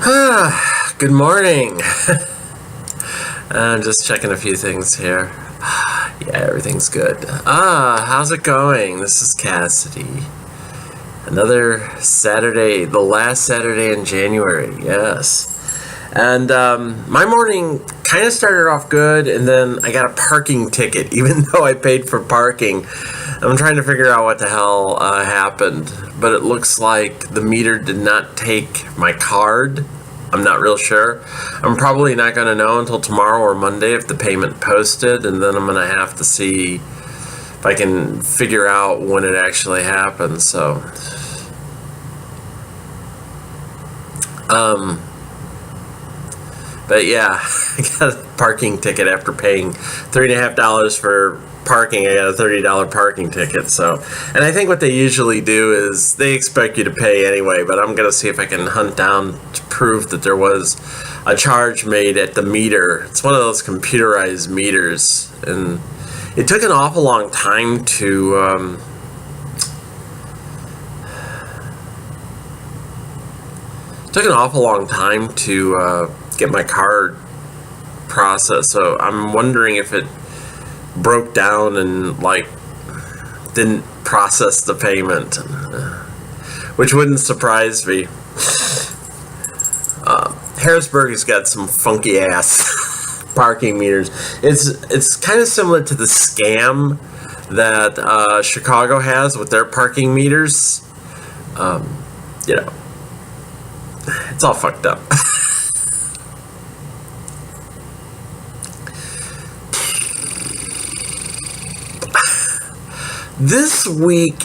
Good morning. Just checking a few things here. Yeah, everything's good. How's it going? This is Cassidy. Another Saturday, the last Saturday in January, yes. And my morning kind of started off good, and then I got a parking ticket, even though I paid for parking. I'm trying to figure out what the hell happened, but it looks like the meter did not take my card. I'm not real sure. I'm probably not going to know until tomorrow or Monday if the payment posted, and then I'm going to have to see if I can figure out when it actually happened. So, but yeah, I got a parking ticket after paying $3.50 for parking. I got a $30 parking ticket. So, and I think what they usually do is they expect you to pay anyway, but I'm going to see if I can hunt down to prove that there was a charge made at the meter. It's one of those computerized meters, and it took an awful long time to get my card processed. So I'm wondering if it broke down and didn't process the payment, which wouldn't surprise me. Harrisburg has got some funky ass parking meters. It's kind of similar to the scam that Chicago has with their parking meters. It's all fucked up. This week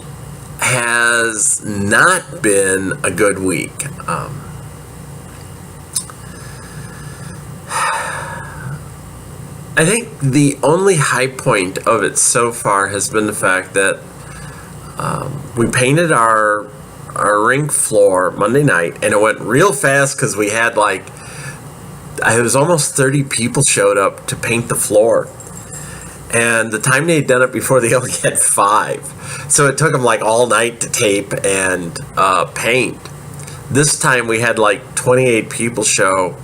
has not been a good week. I think the only high point of it so far has been the fact that we painted our rink floor Monday night, and it went real fast because we had it was almost 30 people showed up to paint the floor. And the time they'd done it before, they only had 5. So it took them all night to tape and paint. This time we had 28 people show.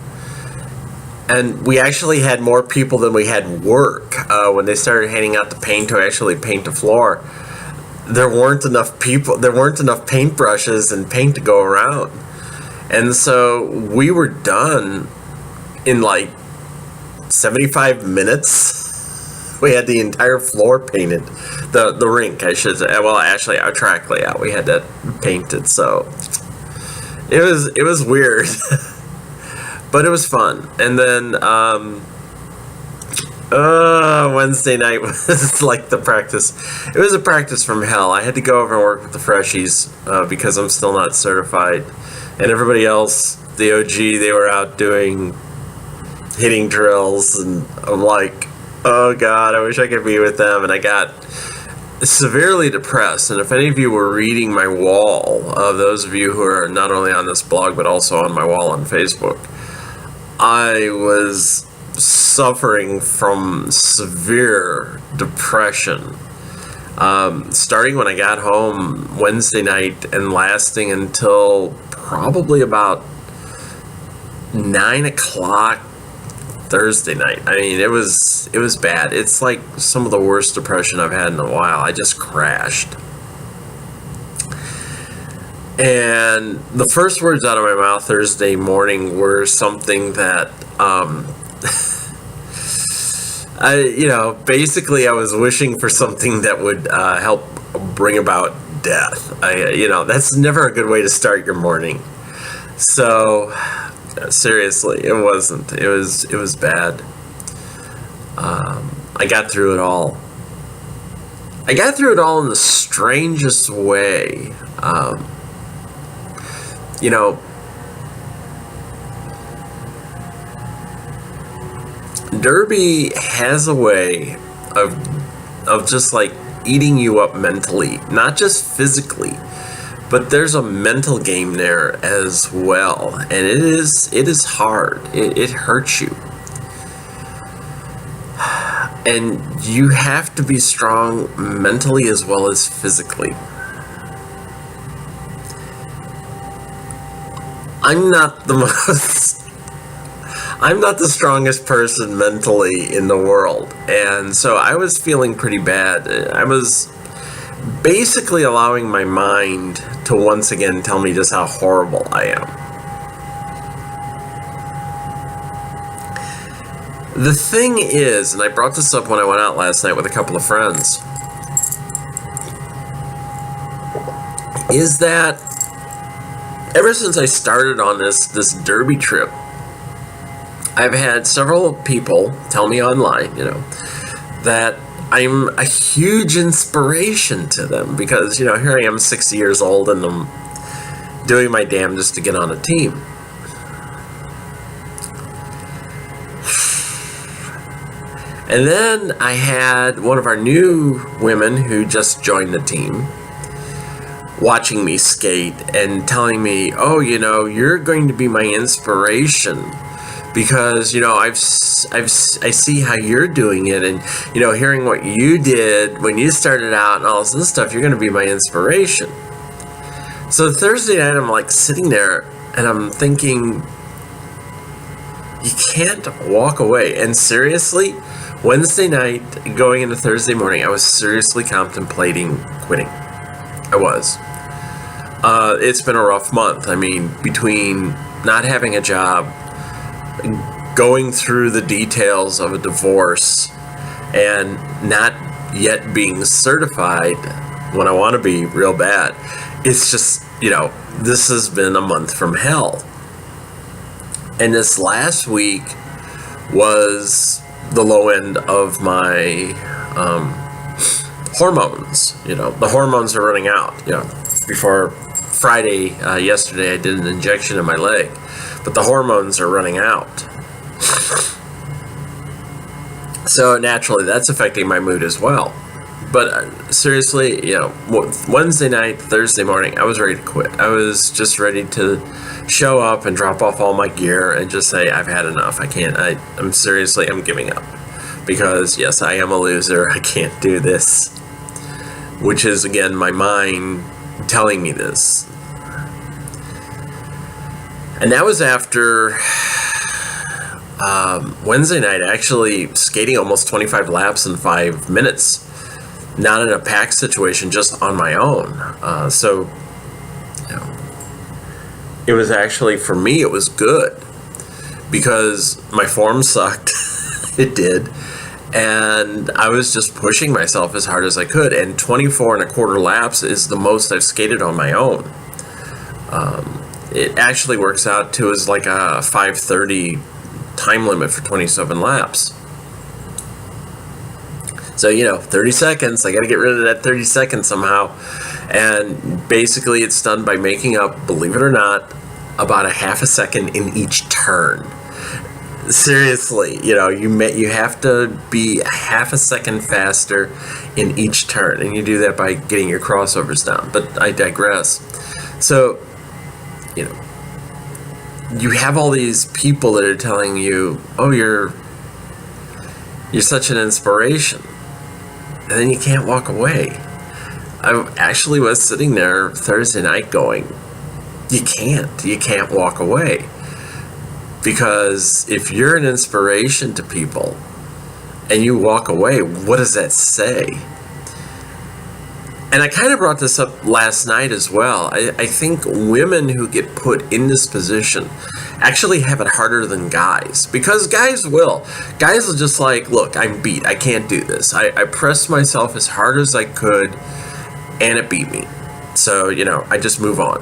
And we actually had more people than we had work. When they started handing out the paint to actually paint the floor, there weren't enough people. There weren't enough paintbrushes and paint to go around. And so we were done in 75 minutes. We had the entire floor painted, the rink, I should say. Well, actually, our track layout, we had that painted. So it was weird, but it was fun. And then Wednesday night was the practice. It was a practice from hell. I had to go over and work with the freshies because I'm still not certified, and everybody else, the OG, they were out doing hitting drills, and I'm like, oh God, I wish I could be with them. And I got severely depressed. And if any of you were reading my wall, those of you who are not only on this blog but also on my wall on Facebook, I was suffering from severe depression, starting when I got home Wednesday night and lasting until probably about 9 o'clock Thursday night. I mean, it was bad. It's some of the worst depression I've had in a while. I just crashed. And the first words out of my mouth Thursday morning were something that basically I was wishing for something that would help bring about death. That's never a good way to start your morning. So seriously, it wasn't. It was bad. I got through it all. I got through it all in the strangest way. Derby has a way of just eating you up mentally, not just physically. But there's a mental game there as well, and it is hard. It hurts you, and you have to be strong mentally as well as physically. I'm not the strongest person mentally in the world. And so I was feeling pretty bad. I was basically allowing my mind to once again tell me just how horrible I am. The thing is, and I brought this up when I went out last night with a couple of friends, is that ever since I started on this derby trip, I've had several people tell me online, that I'm a huge inspiration to them because, here I am 60 years old and I'm doing my damnedest to get on a team. And then I had one of our new women who just joined the team watching me skate and telling me, oh, you're going to be my inspiration because, I see how you're doing it and, hearing what you did when you started out and all this stuff, you're going to be my inspiration. So Thursday night, I'm like sitting there and I'm thinking, you can't walk away. And seriously, Wednesday night going into Thursday morning, I was seriously contemplating quitting. I was. It's been a rough month. I mean, between not having a job, going through the details of a divorce, and not yet being certified when I want to be real bad, it's just, this has been a month from hell. And this last week was the low end of my hormones. The hormones are running out. Before Friday, yesterday, I did an injection in my leg, but the hormones are running out. So naturally, that's affecting my mood as well. But seriously, Wednesday night, Thursday morning, I was ready to quit. I was just ready to show up and drop off all my gear and just say, I've had enough. I'm giving up. Because, yes, I am a loser. I can't do this. Which is, again, my mind telling me this. And that was after Wednesday night, actually skating almost 25 laps in 5 minutes. Not in a pack situation, just on my own. So, it was actually, for me, it was good. Because my form sucked. It did. And I was just pushing myself as hard as I could. And 24 and a quarter laps is the most I've skated on my own. It actually works out to as like a 5:30 time limit for 27 laps. So, 30 seconds. I got to get rid of that 30 seconds somehow. And basically it's done by making up, believe it or not, about a half a second in each turn. Seriously, you have to be a half a second faster in each turn, and you do that by getting your crossovers down. But I digress. So, you have all these people that are telling you, "Oh, you're such an inspiration," and then you can't walk away. I actually was sitting there Thursday night going, "You can't walk away." Because if you're an inspiration to people and you walk away, what does that say? And I kind of brought this up last night as well. I think women who get put in this position actually have it harder than guys. Because guys will just like, look, I'm beat. I can't do this. I pressed myself as hard as I could and it beat me. So, I just move on.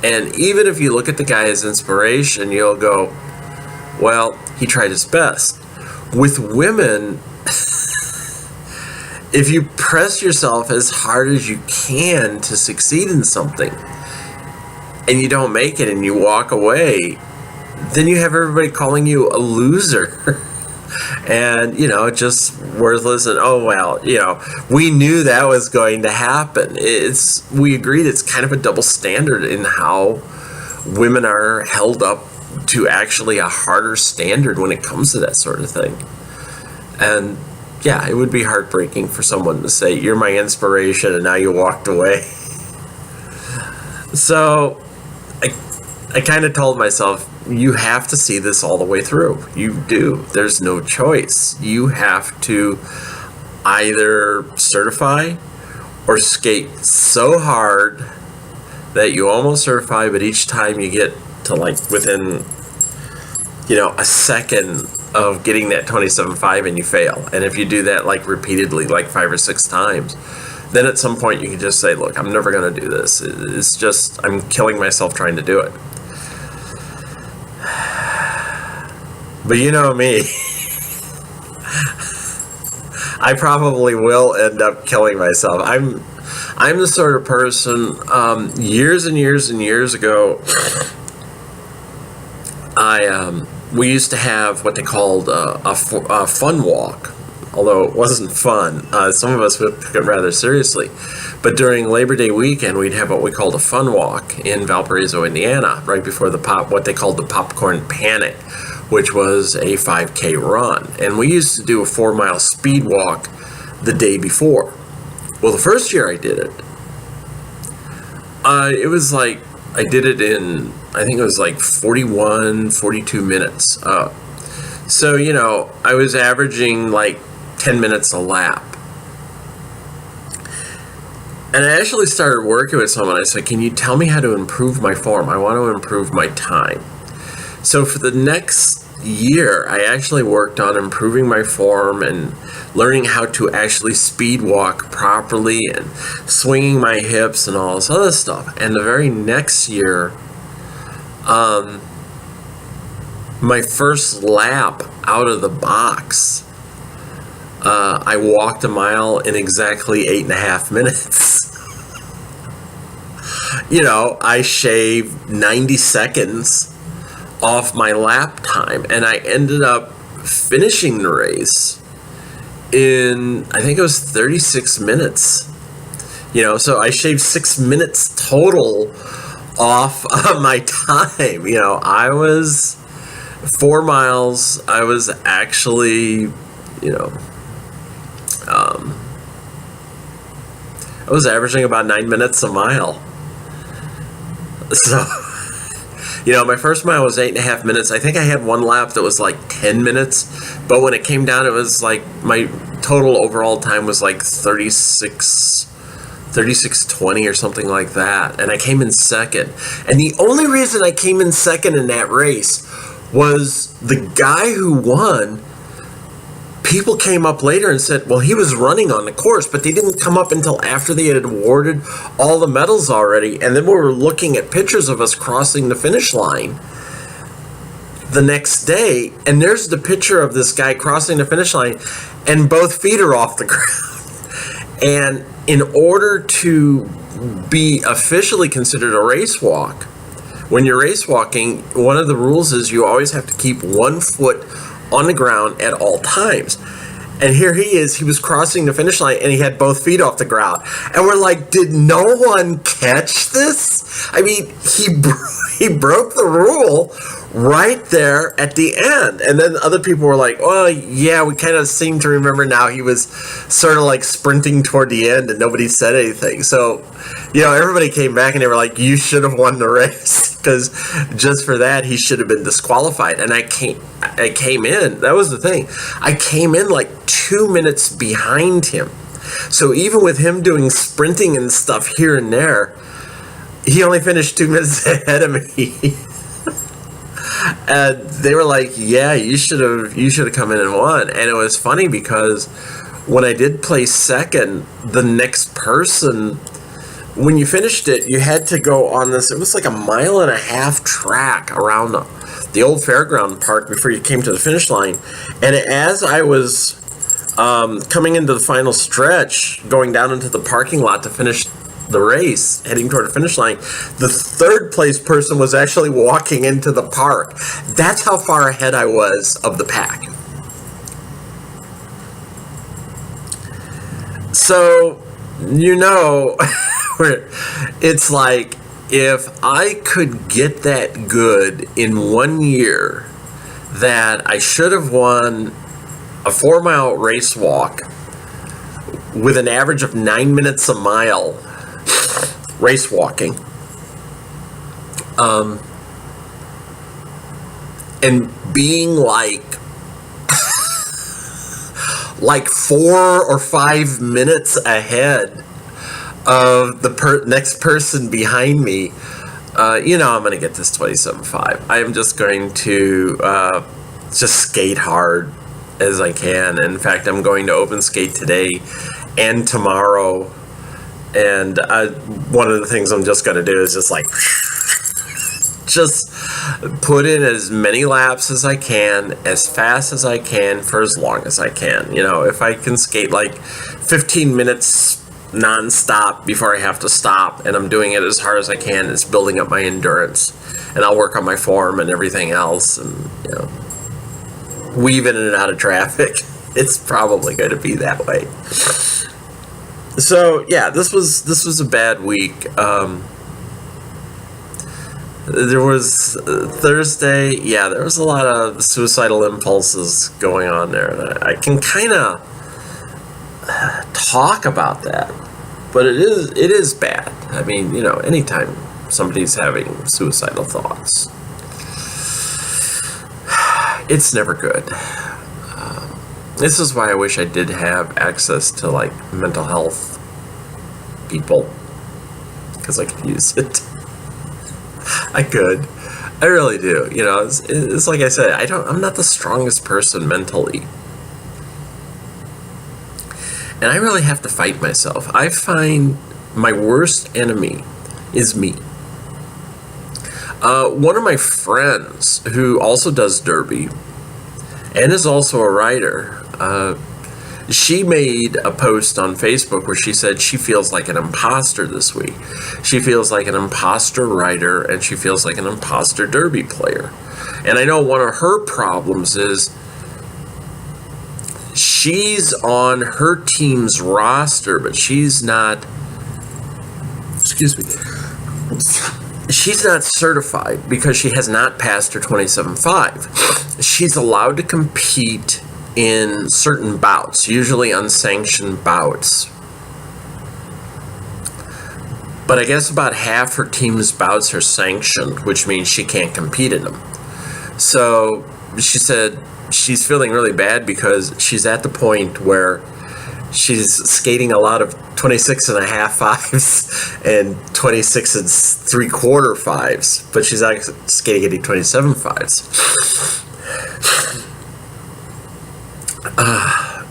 And even if you look at the guy as inspiration, you'll go, well, he tried his best. With women, if you press yourself as hard as you can to succeed in something, and you don't make it and you walk away, then you have everybody calling you a loser. And, just worthless and, oh, well, we knew that was going to happen. We agreed it's kind of a double standard in how women are held up to actually a harder standard when it comes to that sort of thing. And yeah, it would be heartbreaking for someone to say, you're my inspiration, and now you walked away. So I kind of told myself, you have to see this all the way through. You do. There's no choice. You have to either certify or skate so hard that you almost certify, but each time you get to like within, a second of getting that 27.5 and you fail. And if you do that like repeatedly, like 5 or 6 times, then at some point you can just say, look, I'm never going to do this. It's just, I'm killing myself trying to do it. But you know me, I probably will end up killing myself. I'm the sort of person, years and years and years ago, we used to have what they called a fun walk, although it wasn't fun. Some of us would took it rather seriously. But during Labor Day weekend, we'd have what we called a fun walk in Valparaiso, Indiana, right before what they called the Popcorn Panic, which was a 5K run. And we used to do a 4-mile speed walk the day before. Well, the first year I did it, it was like, I did it in, I think it was like 41, 42 minutes. So, I was averaging like 10 minutes a lap. And I actually started working with someone. I said, can you tell me how to improve my form? I want to improve my time. So for the next year, I actually worked on improving my form and learning how to actually speed walk properly and swinging my hips and all this other stuff. And the very next year, my first lap out of the box, I walked a mile in exactly 8.5 minutes. I shaved 90 seconds off my lap time, and I ended up finishing the race in, I think it was 36 minutes. So I shaved 6 minutes total off of my time. I was 4 miles. I was actually, I was averaging about 9 minutes a mile. So, my first mile was 8.5 minutes. I think I had one lap that was like 10 minutes, but when it came down, it was like my total overall time was like 36:20 or something like that. And I came in second. And the only reason I came in second in that race was the guy who won. People came up later and said, well, he was running on the course, but they didn't come up until after they had awarded all the medals already. And then we were looking at pictures of us crossing the finish line the next day. And there's the picture of this guy crossing the finish line and both feet are off the ground. And in order to be officially considered a race walk, when you're race walking, one of the rules is you always have to keep 1 foot on the ground at all times. And here he is, he was crossing the finish line and he had both feet off the ground. And we're like, did no one catch this? I mean, he broke the rule right there at the end. And then other people were like, well, yeah, we kind of seem to remember now he was sort of like sprinting toward the end and nobody said anything. So, everybody came back and they were like, you should have won the race, because just for that, he should have been disqualified. And I came in, that was the thing. I came in like 2 minutes behind him. So even with him doing sprinting and stuff here and there, he only finished 2 minutes ahead of me. And they were like, yeah, you should have come in and won. And it was funny because when I did place second, the next person, when you finished it, you had to go on this, it was like 1.5 mile track around the old fairground park before you came to the finish line. And as I was coming into the final stretch, going down into the parking lot to finish the race, heading toward the finish line, the third place person was actually walking into the park. That's how far ahead I was of the pack. So, it's like, if I could get that good in 1 year, that I should have won a 4-mile race walk with an average of 9 minutes a mile race walking. and being like 4 or 5 minutes ahead of the next person behind me, I'm going to get this 27.5. I am just going to just skate hard as I can. In fact, I'm going to open skate today and tomorrow. And one of the things I'm just going to do is just put in as many laps as I can, as fast as I can, for as long as I can. If I can skate like 15 minutes non-stop before I have to stop, and I'm doing it as hard as I can, it's building up my endurance, and I'll work on my form and everything else, and weave in and out of traffic. It's probably going to be that way. So yeah, this was a bad week. There was Thursday. Yeah, there was a lot of suicidal impulses going on there, and I can kind of talk about that, but it is bad. I mean, anytime somebody's having suicidal thoughts, it's never good. This is why I wish I did have access to like mental health people, because I could use it. I could. I really do. It's like I said, I'm not the strongest person mentally. And I really have to fight myself. I find my worst enemy is me. One of my friends who also does derby and is also a writer, she made a post on Facebook where she said she feels like an imposter this week. She feels like an imposter writer, and she feels like an imposter derby player. And I know one of her problems is she's on her team's roster, but she's not, she's not certified because she has not passed her 27.5. She's allowed to compete in certain bouts, usually unsanctioned bouts. But I guess about half her team's bouts are sanctioned, which means she can't compete in them. So she said she's feeling really bad because she's at the point where she's skating a lot of 26.5 fives and 26 and 3/4 fives, but she's not skating any 27 fives.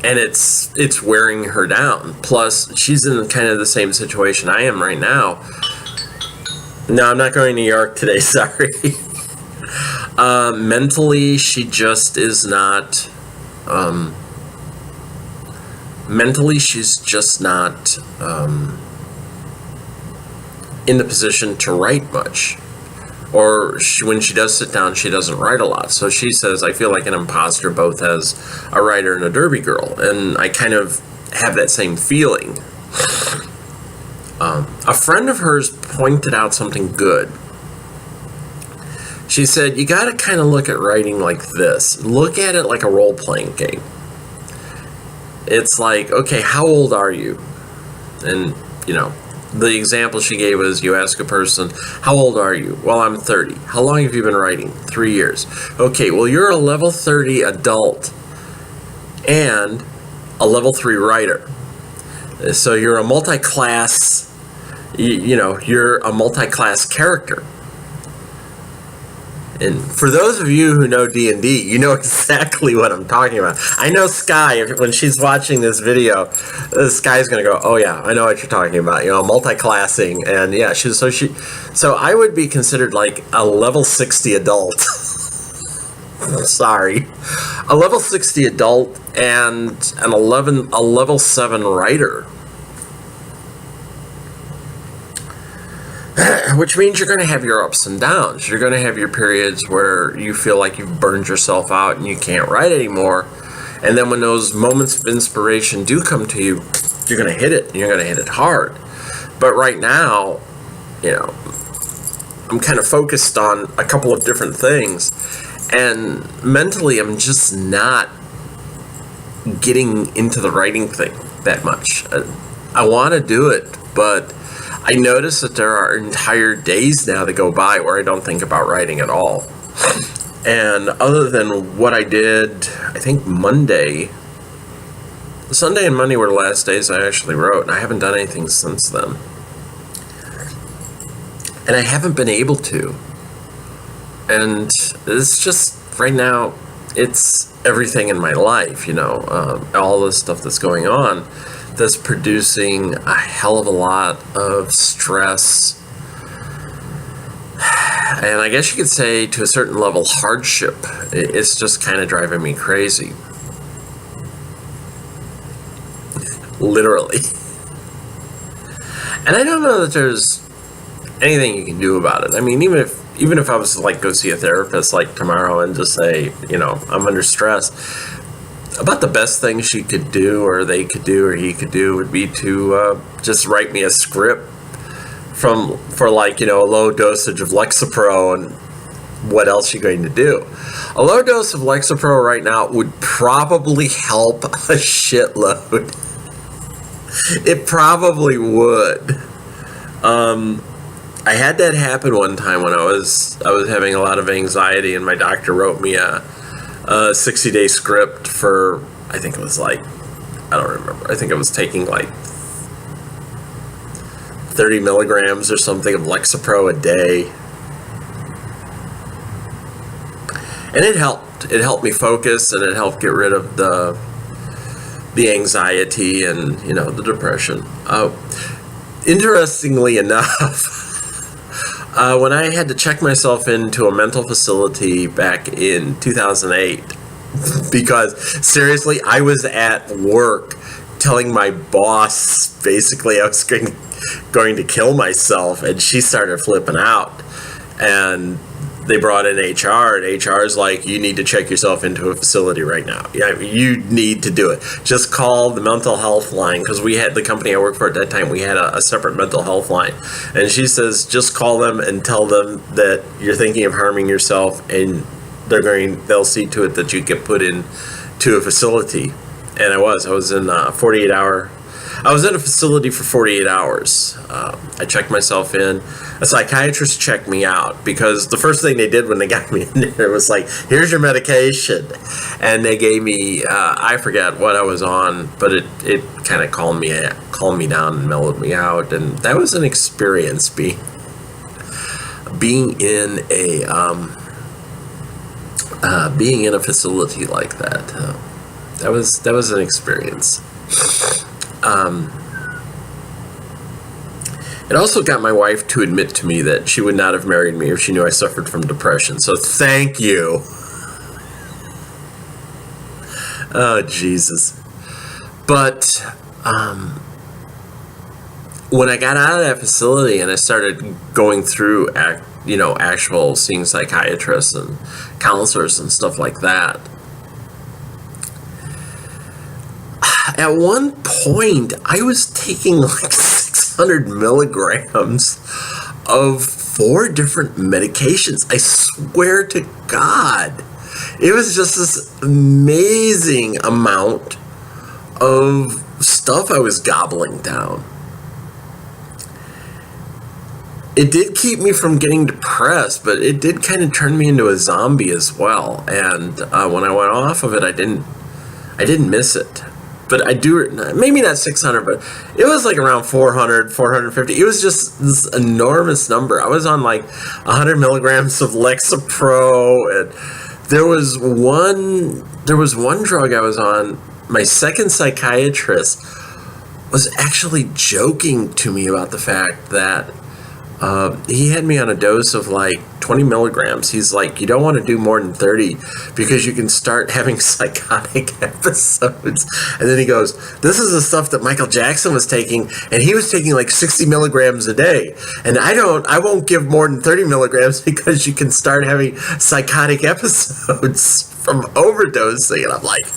And it's wearing her down. Plus, she's in kind of the same situation I am right now. No, I'm not going to New York today, sorry. Mentally, she just is not... mentally, she's just not in the position to write much. Or when she does sit down, she doesn't write a lot. So she says, I feel like an imposter both as a writer and a derby girl. And I kind of have that same feeling. A friend of hers pointed out something good. She said, you got to kind of look at writing like this. Look at it like a role-playing game. It's like, okay, how old are you? And, the example she gave was you ask a person, how old are you? Well, I'm 30. How long have you been writing? 3 years. Okay, well, you're a level 30 adult and a level 3 writer. So you're a multi-class, you're a multi-class character. And for those of you who know D&D, you know exactly what I'm talking about. I know Sky, when she's watching this video, Sky's going to go, oh yeah, I know what you're talking about, multi-classing. And yeah, so I would be considered like a level 60 adult. Sorry. A level 60 adult and a level 7 writer. Which means you're going to have your ups and downs. You're going to have your periods where you feel like you've burned yourself out and you can't write anymore. And then when those moments of inspiration do come to you, you're going to hit it. And you're going to hit it hard. But right now, I'm kind of focused on a couple of different things. And mentally, I'm just not getting into the writing thing that much. I want to do it, but I notice that there are entire days now that go by where I don't think about writing at all. And other than what I did, I think Sunday and Monday were the last days I actually wrote, and I haven't done anything since then. And I haven't been able to. And it's just, right now, it's everything in my life, all the stuff that's going on that's producing a hell of a lot of stress. And I guess you could say, to a certain level, hardship. It's just kind of driving me crazy. Literally. And I don't know that there's anything you can do about it. I mean, even if I was to go see a therapist tomorrow and just say, I'm under stress, about the best thing she could do, or they could do, or he could do, would be to just write me a script for a low dosage of Lexapro. And what else you're going to do? A low dose of Lexapro right now would probably help a shitload. It probably would. I had that happen one time when I was having a lot of anxiety, and my doctor wrote me a 60-day script for, I think it was I don't remember. I think I was taking 30 milligrams or something of Lexapro a day. And it helped. It helped me focus, and it helped get rid of the anxiety and, the depression. Interestingly enough, when I had to check myself into a mental facility back in 2008, because seriously, I was at work telling my boss basically I was going to kill myself, and she started flipping out, and they brought in HR, and HR's like, you need to check yourself into a facility right now. Yeah, you need to do it. Just call the mental health line, because we had, the company I worked for at that time, we had a separate mental health line. And she says, just call them and tell them that you're thinking of harming yourself, and they'll see to it that you get put in to a facility. And I was in a 48-hour. I was in a facility for 48 hours. I checked myself in. A psychiatrist checked me out, because the first thing they did when they got me in there was here's your medication. And they gave me, I forget what I was on, but it kind of calmed me down and mellowed me out. And that was an experience, being in a facility like that. That was an experience. It also got my wife to admit to me that she would not have married me if she knew I suffered from depression. So thank you. Oh, Jesus. But when I got out of that facility and I started going through actual seeing psychiatrists and counselors and stuff like that, at one point I was taking 600 milligrams of 4 different medications. I swear to God. It was just this amazing amount of stuff I was gobbling down. It did keep me from getting depressed, but it did kind of turn me into a zombie as well. And when I went off of it, I didn't miss it. But I do, maybe not 600, but it was around 400, 450. It was just this enormous number. I was on 100 milligrams of Lexapro, and there was one drug I was on. My second psychiatrist was actually joking to me about the fact that he had me on a dose of 20 milligrams. He's like, you don't want to do more than 30 because you can start having psychotic episodes. And then he goes, this is the stuff that Michael Jackson was taking, and he was taking 60 milligrams a day. And I won't give more than 30 milligrams because you can start having psychotic episodes from overdosing. And I'm like,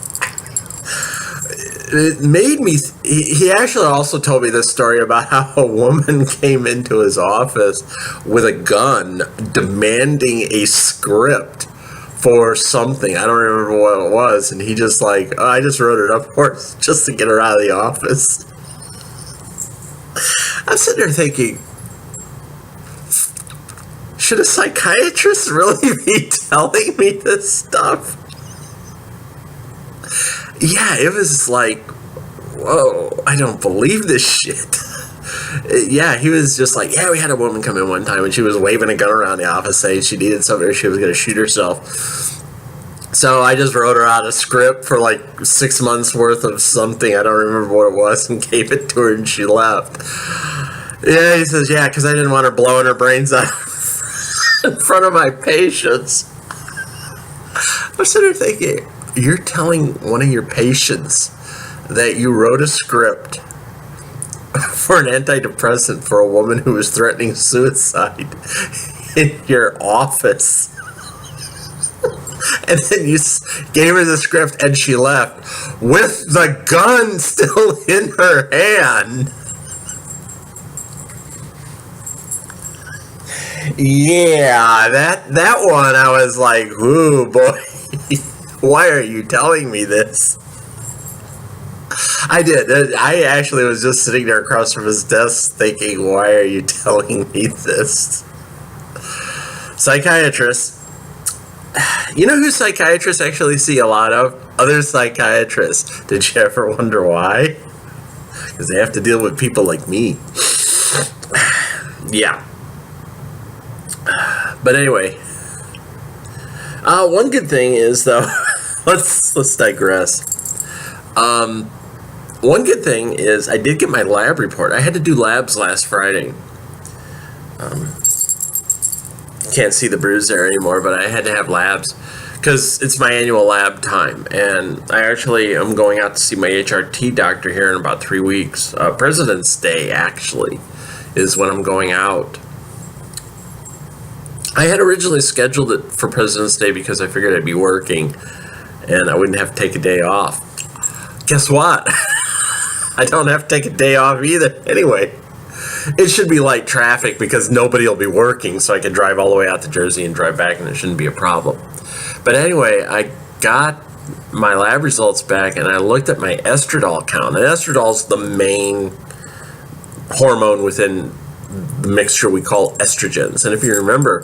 it made me, he actually also told me this story about how a woman came into his office with a gun demanding a script for something. I don't remember what it was. And he just I just wrote it up for her just to get her out of the office. I'm sitting there thinking, should a psychiatrist really be telling me this stuff? Yeah, it was like, whoa, I don't believe this shit. Yeah, he was just like, yeah, we had a woman come in one time and she was waving a gun around the office saying she needed something or she was going to shoot herself. So I just wrote her out a script for like 6 months worth of something. I don't remember what it was, and gave it to her and she left. Yeah, he says, yeah, because I didn't want her blowing her brains out in front of my patients. I'm sitting there thinking, you're telling one of your patients that you wrote a script for an antidepressant for a woman who was threatening suicide in your office. And then you gave her the script and she left with the gun still in her hand. Yeah, that one I was like, ooh boy, why are you telling me this? I did. I actually was just sitting there across from his desk thinking, why are you telling me this? Psychiatrists. You know who psychiatrists actually see a lot of? Other psychiatrists. Did you ever wonder why? Because they have to deal with people like me. Yeah. But anyway. One good thing is, though, let's digress. One good thing is I did get my lab report. I had to do labs last Friday. Can't see the bruise there anymore, but I had to have labs because it's my annual lab time, and I actually am going out to see my HRT doctor here in about 3 weeks. President's Day actually is when I'm going out. I had originally scheduled it for President's Day because I figured I'd be working and I wouldn't have to take a day off. Guess what? I don't have to take a day off either. Anyway, it should be light traffic because nobody will be working, so I can drive all the way out to Jersey and drive back, and it shouldn't be a problem. But anyway, I got my lab results back, and I looked at my estradiol count. And estradiol's the main hormone within the mixture we call estrogens. And if you remember,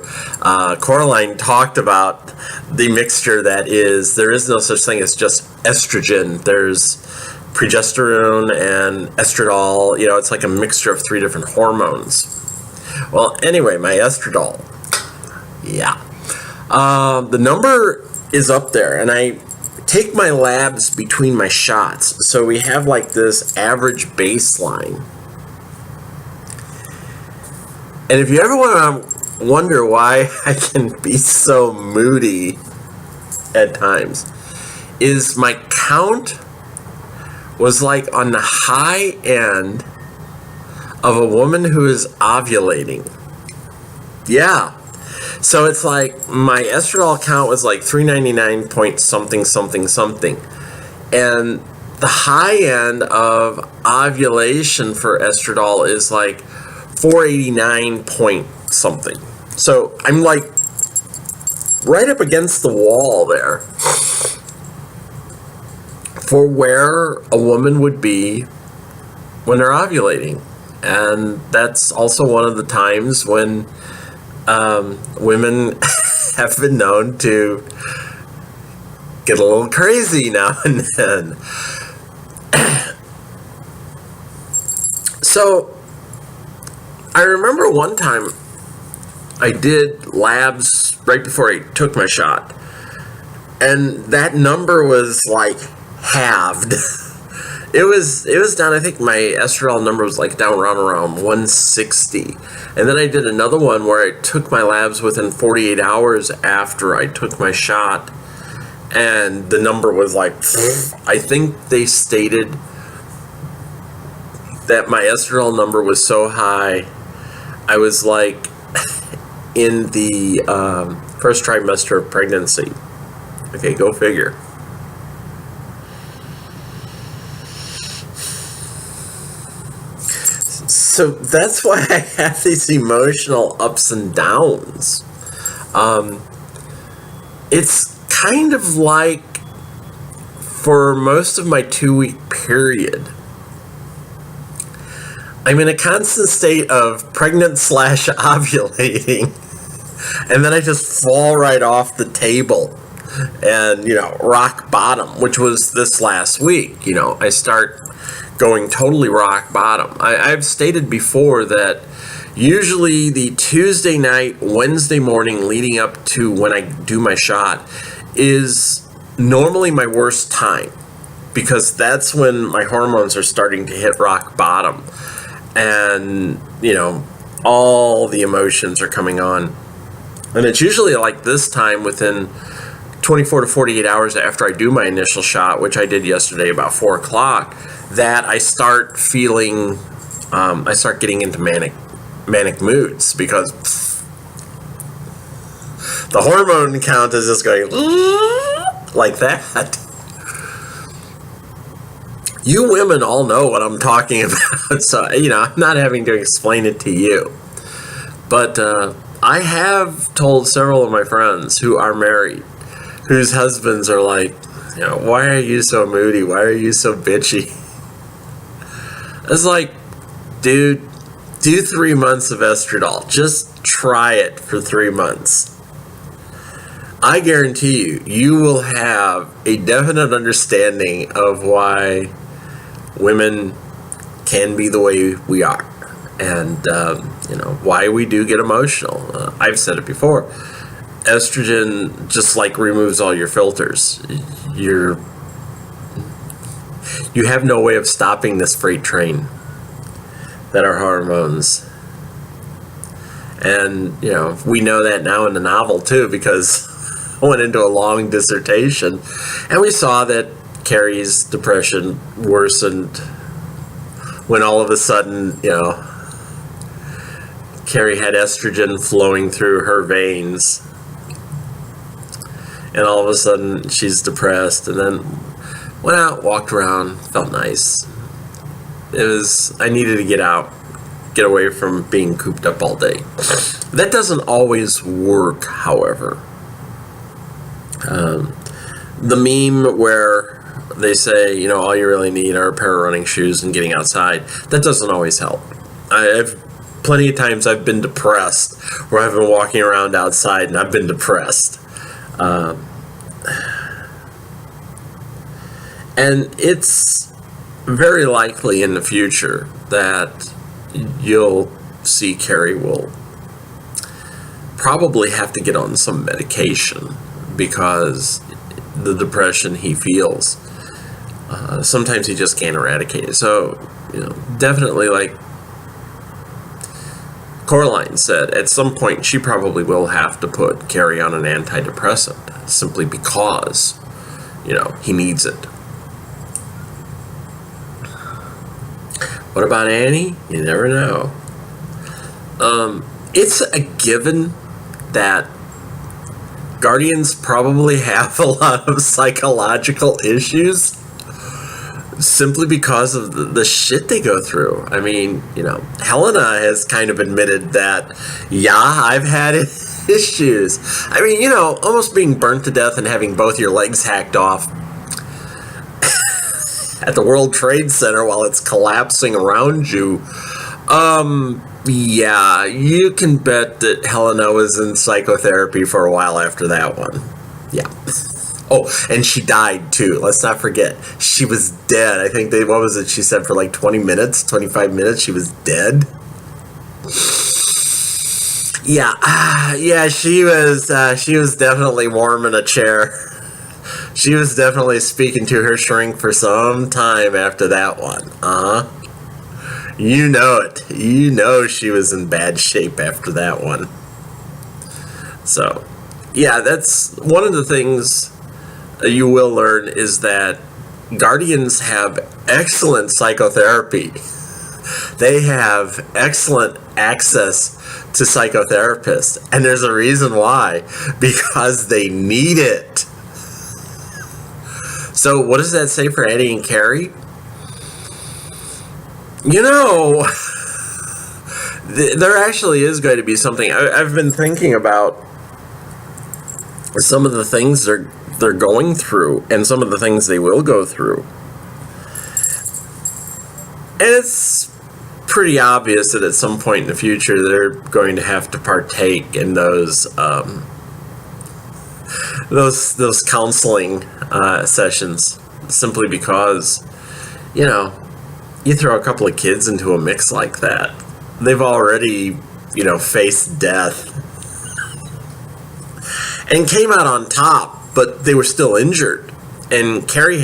Coraline talked about the mixture that is, there is no such thing as just estrogen. There's progesterone and estradiol. You know, it's like a mixture of 3 different hormones. Well, anyway, my estradiol, yeah. The number is up there, and I take my labs between my shots. So we have like this average baseline. And if you ever want to wonder why I can be so moody at times, is my count was like on the high end of a woman who is ovulating. Yeah. So it's like my estradiol count was like 399 point something something something. And the high end of ovulation for estradiol is like 489 point something. So I'm like right up against the wall there for where a woman would be when they're ovulating. And that's also one of the times when women have been known to get a little crazy now and then. So I remember one time I did labs right before I took my shot, and that number was like halved. It was down, I think my estradiol number was like down around 160. And then I did another one where I took my labs within 48 hours after I took my shot, and the number was like, I think they stated that my estradiol number was so high, I was like in the first trimester of pregnancy. Okay, go figure. So that's why I have these emotional ups and downs. It's kind of like for most of my 2-week period, I'm in a constant state of pregnant / ovulating and then I just fall right off the table and, rock bottom, which was this last week. I start going totally rock bottom. I've stated before that usually the Tuesday night, Wednesday morning leading up to when I do my shot is normally my worst time, because that's when my hormones are starting to hit rock bottom and, all the emotions are coming on. And it's usually like this time within 24 to 48 hours after I do my initial shot, which I did yesterday about 4 o'clock, that I start feeling, I start getting into manic moods, because the hormone count is just going like that. You women all know what I'm talking about, so, I'm not having to explain it to you. But I have told several of my friends who are married, whose husbands are like, why are you so moody? Why are you so bitchy? It's like, dude, do 3 months of estradiol. Just try it for 3 months. I guarantee you, you will have a definite understanding of why women can be the way we are, and why we do get emotional. I've said it before. Estrogen just removes all your filters. You have no way of stopping this freight train that are hormones. And we know that now in the novel too, because I went into a long dissertation and we saw that Carrie's depression worsened when all of a sudden, Carrie had estrogen flowing through her veins, and all of a sudden she's depressed, and then went out, walked around, felt nice. I needed to get out, get away from being cooped up all day. That doesn't always work, however. The meme where they say, all you really need are a pair of running shoes and getting outside, that doesn't always help. Plenty of times I've been depressed, where I've been walking around outside and I've been depressed. And it's very likely in the future that you'll see Carrie will probably have to get on some medication, because the depression he feels, sometimes he just can't eradicate it. So, definitely, like Coraline said, at some point she probably will have to put Carrie on an antidepressant, simply because, he needs it. What about Annie? You never know. It's a given that Guardians probably have a lot of psychological issues, simply because of the shit they go through. I mean, Helena has kind of admitted that, yeah, I've had issues. I mean, almost being burnt to death and having both your legs hacked off at the World Trade Center while it's collapsing around you. Yeah, you can bet that Helena was in psychotherapy for a while after that one. Yeah. Oh, and she died too. Let's not forget. She was dead. I think what was it? She said for like 20 minutes, 25 minutes, she was dead. Yeah, she was definitely warm in a chair. She was definitely speaking to her shrink for some time after that one. You know it. You know she was in bad shape after that one. So, yeah, that's one of the things you will learn, is that Guardians have excellent psychotherapy. They have excellent access to psychotherapists, and there's a reason why. Because they need it. So what does that say for Eddie and Carrie? There actually is going to be something. I've been thinking about some of the things they're going through, and some of the things they will go through. And it's pretty obvious that at some point in the future they're going to have to partake in those counseling sessions, simply because, you know, you throw a couple of kids into a mix like that, they've already, you know, faced death and came out on top, but they were still injured. And Kerry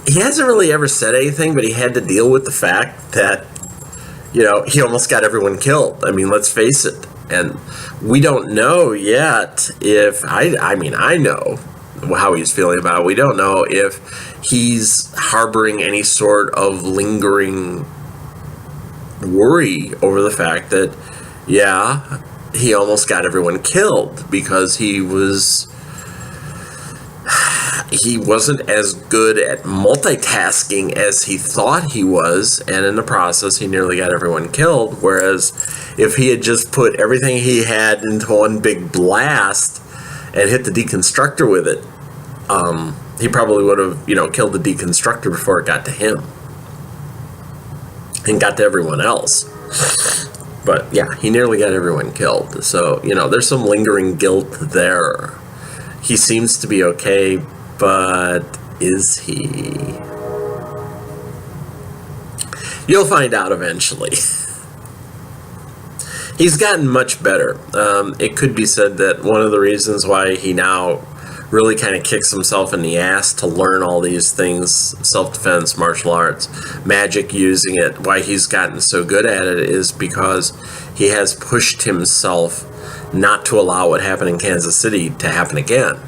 he hasn't really ever said anything, but he had to deal with the fact that, you know, he almost got everyone killed. I mean, let's face it. And we don't know yet if, I mean, I know how he's feeling about it. We don't know if he's harboring any sort of lingering worry over the fact that, yeah, he almost got everyone killed because he wasn't as good at multitasking as he thought he was, and in the process he nearly got everyone killed. Whereas if he had just put everything he had into one big blast and hit the deconstructor with it, he probably would have, you know, killed the deconstructor before it got to him and got to everyone else. But yeah, he nearly got everyone killed. So, you know, there's some lingering guilt there. He seems to be okay, but is he? You'll find out eventually. He's gotten much better. It could be said that one of the reasons why he now really kind of kicks himself in the ass to learn all these things, self-defense, martial arts, magic, using it, why he's gotten so good at it is because he has pushed himself not to allow what happened in Kansas City to happen again.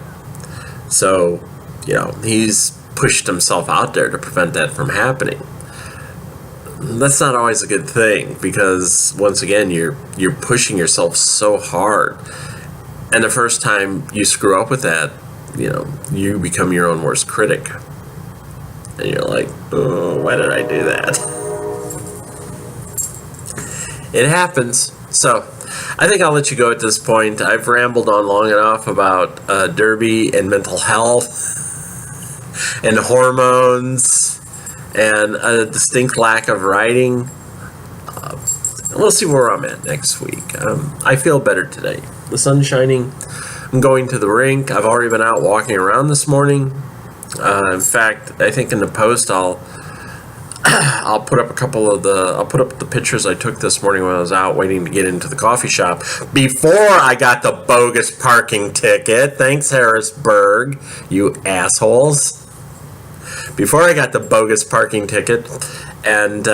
So, you know, he's pushed himself out there to prevent that from happening. That's not always a good thing, because once again, you're pushing yourself so hard, and the first time you screw up with that, you know, you become your own worst critic, and you're like, oh, why did I do that? It happens. So I think I'll let you go at this point. I've rambled on long enough about Derby and mental health and hormones and a distinct lack of writing. We'll see where I'm at next week. I feel better today. The sun's shining. I'm going to the rink. I've already been out walking around this morning. In fact, I think in the post I'll put up the pictures I took this morning when I was out waiting to get into the coffee shop before I got the bogus parking ticket. Thanks, Harrisburg, you assholes. Before I got the bogus parking ticket, and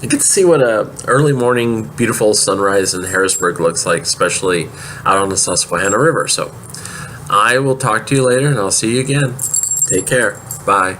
you get to see what a early morning beautiful sunrise in Harrisburg looks like, especially out on the Susquehanna River. So I will talk to you later, and I'll see you again. Take care. Bye.